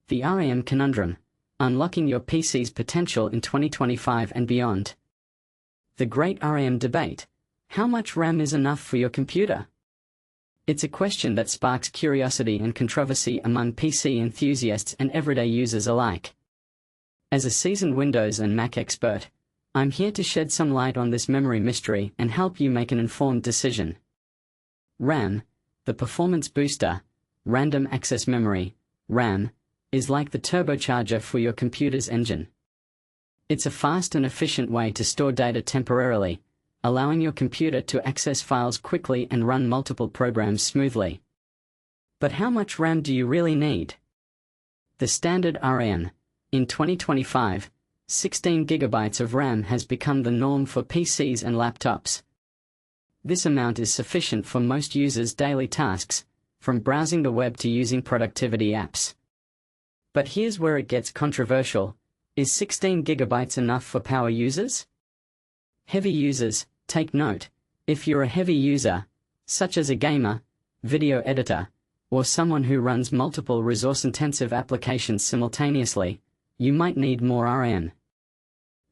The RAM Conundrum: Unlocking Your PC's Potential in 2025 and Beyond. The Great RAM Debate: How much RAM is enough for your computer? It's a question that sparks curiosity and controversy among PC enthusiasts and everyday users alike. As a seasoned Windows and Mac expert, I'm here to shed some light on this memory mystery and help you make an informed decision. RAM, the performance booster, random access memory, RAM, is like the turbocharger for your computer's engine. It's a fast and efficient way to store data temporarily, allowing your computer to access files quickly and run multiple programs smoothly. But how much RAM do you really need? The standard RAM. In 2025, 16 GB of RAM has become the norm for PCs and laptops. This amount is sufficient for most users' daily tasks, from browsing the web to using productivity apps. But here's where it gets controversial. Is 16 GB enough for power users? Heavy users, take note. If you're a heavy user, such as a gamer, video editor, or someone who runs multiple resource-intensive applications simultaneously, you might need more RAM.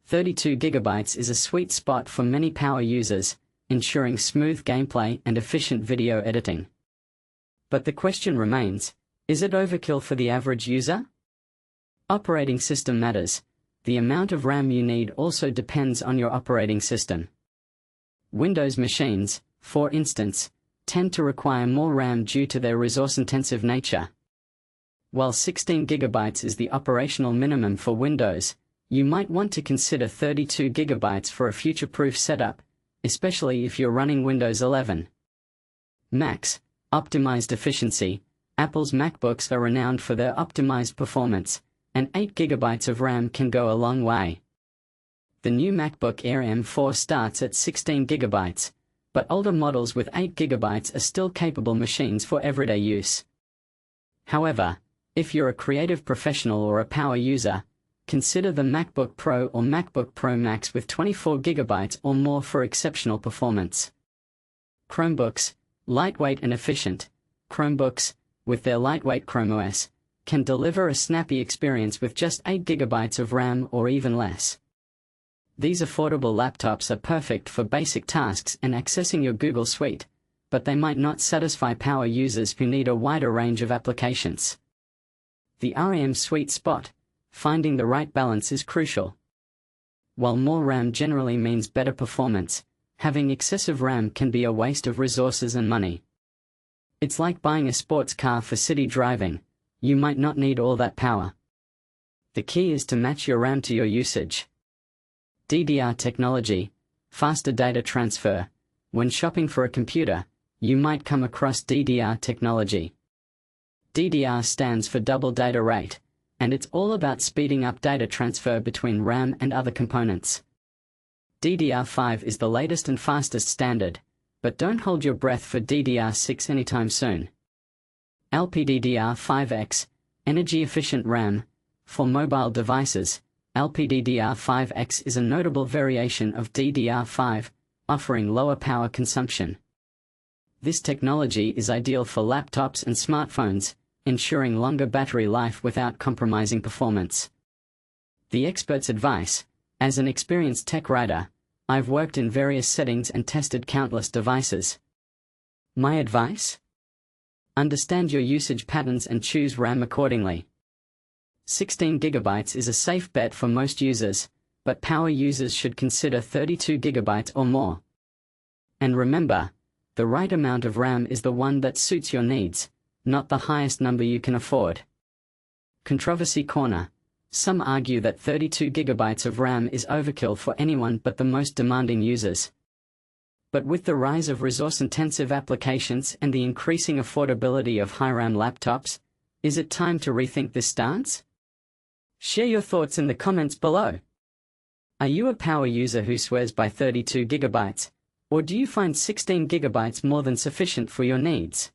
32 GB is a sweet spot for many power users, ensuring smooth gameplay and efficient video editing. But the question remains, is it overkill for the average user? Operating system matters. The amount of RAM you need also depends on your operating system. Windows machines, for instance, tend to require more RAM due to their resource-intensive nature. While 16 GB is the operational minimum for Windows, you might want to consider 32 GB for a future-proof setup, especially if you're running Windows 11. Macs, optimized efficiency. Apple's MacBooks are renowned for their optimized performance, and 8 GB of RAM can go a long way. The new MacBook Air M4 starts at 16 GB, but older models with 8 GB are still capable machines for everyday use. However, if you're a creative professional or a power user, consider the MacBook Pro or MacBook Pro Max with 24 GB or more for exceptional performance. Chromebooks, lightweight and efficient. Chromebooks, with their lightweight ChromeOS, can deliver a snappy experience with just 8 GB of RAM or even less. These affordable laptops are perfect for basic tasks and accessing your Google Suite, but they might not satisfy power users who need a wider range of applications. The RAM sweet spot. Finding the right balance is crucial. While more RAM generally means better performance, having excessive RAM can be a waste of resources and money. It's like buying a sports car for city driving. You might not need all that power. The key is to match your RAM to your usage. DDR technology, faster data transfer. When shopping for a computer, you might come across DDR technology. DDR stands for double data rate, and it's all about speeding up data transfer between RAM and other components. DDR5 is the latest and fastest standard, but don't hold your breath for DDR6 anytime soon. LPDDR5X, energy-efficient RAM. For mobile devices, LPDDR5X is a notable variation of DDR5, offering lower power consumption. This technology is ideal for laptops and smartphones, ensuring longer battery life without compromising performance. The expert's advice: as an experienced tech writer, I've worked in various settings and tested countless devices. My advice? Understand your usage patterns and choose RAM accordingly. 16 GB is a safe bet for most users, but power users should consider 32 GB or more. And remember, the right amount of RAM is the one that suits your needs, not the highest number you can afford. Controversy Corner. Some argue that 32 GB of RAM is overkill for anyone but the most demanding users. But with the rise of resource-intensive applications and the increasing affordability of high-RAM laptops, is it time to rethink this stance? Share your thoughts in the comments below. Are you a power user who swears by 32 GB, or do you find 16 GB more than sufficient for your needs?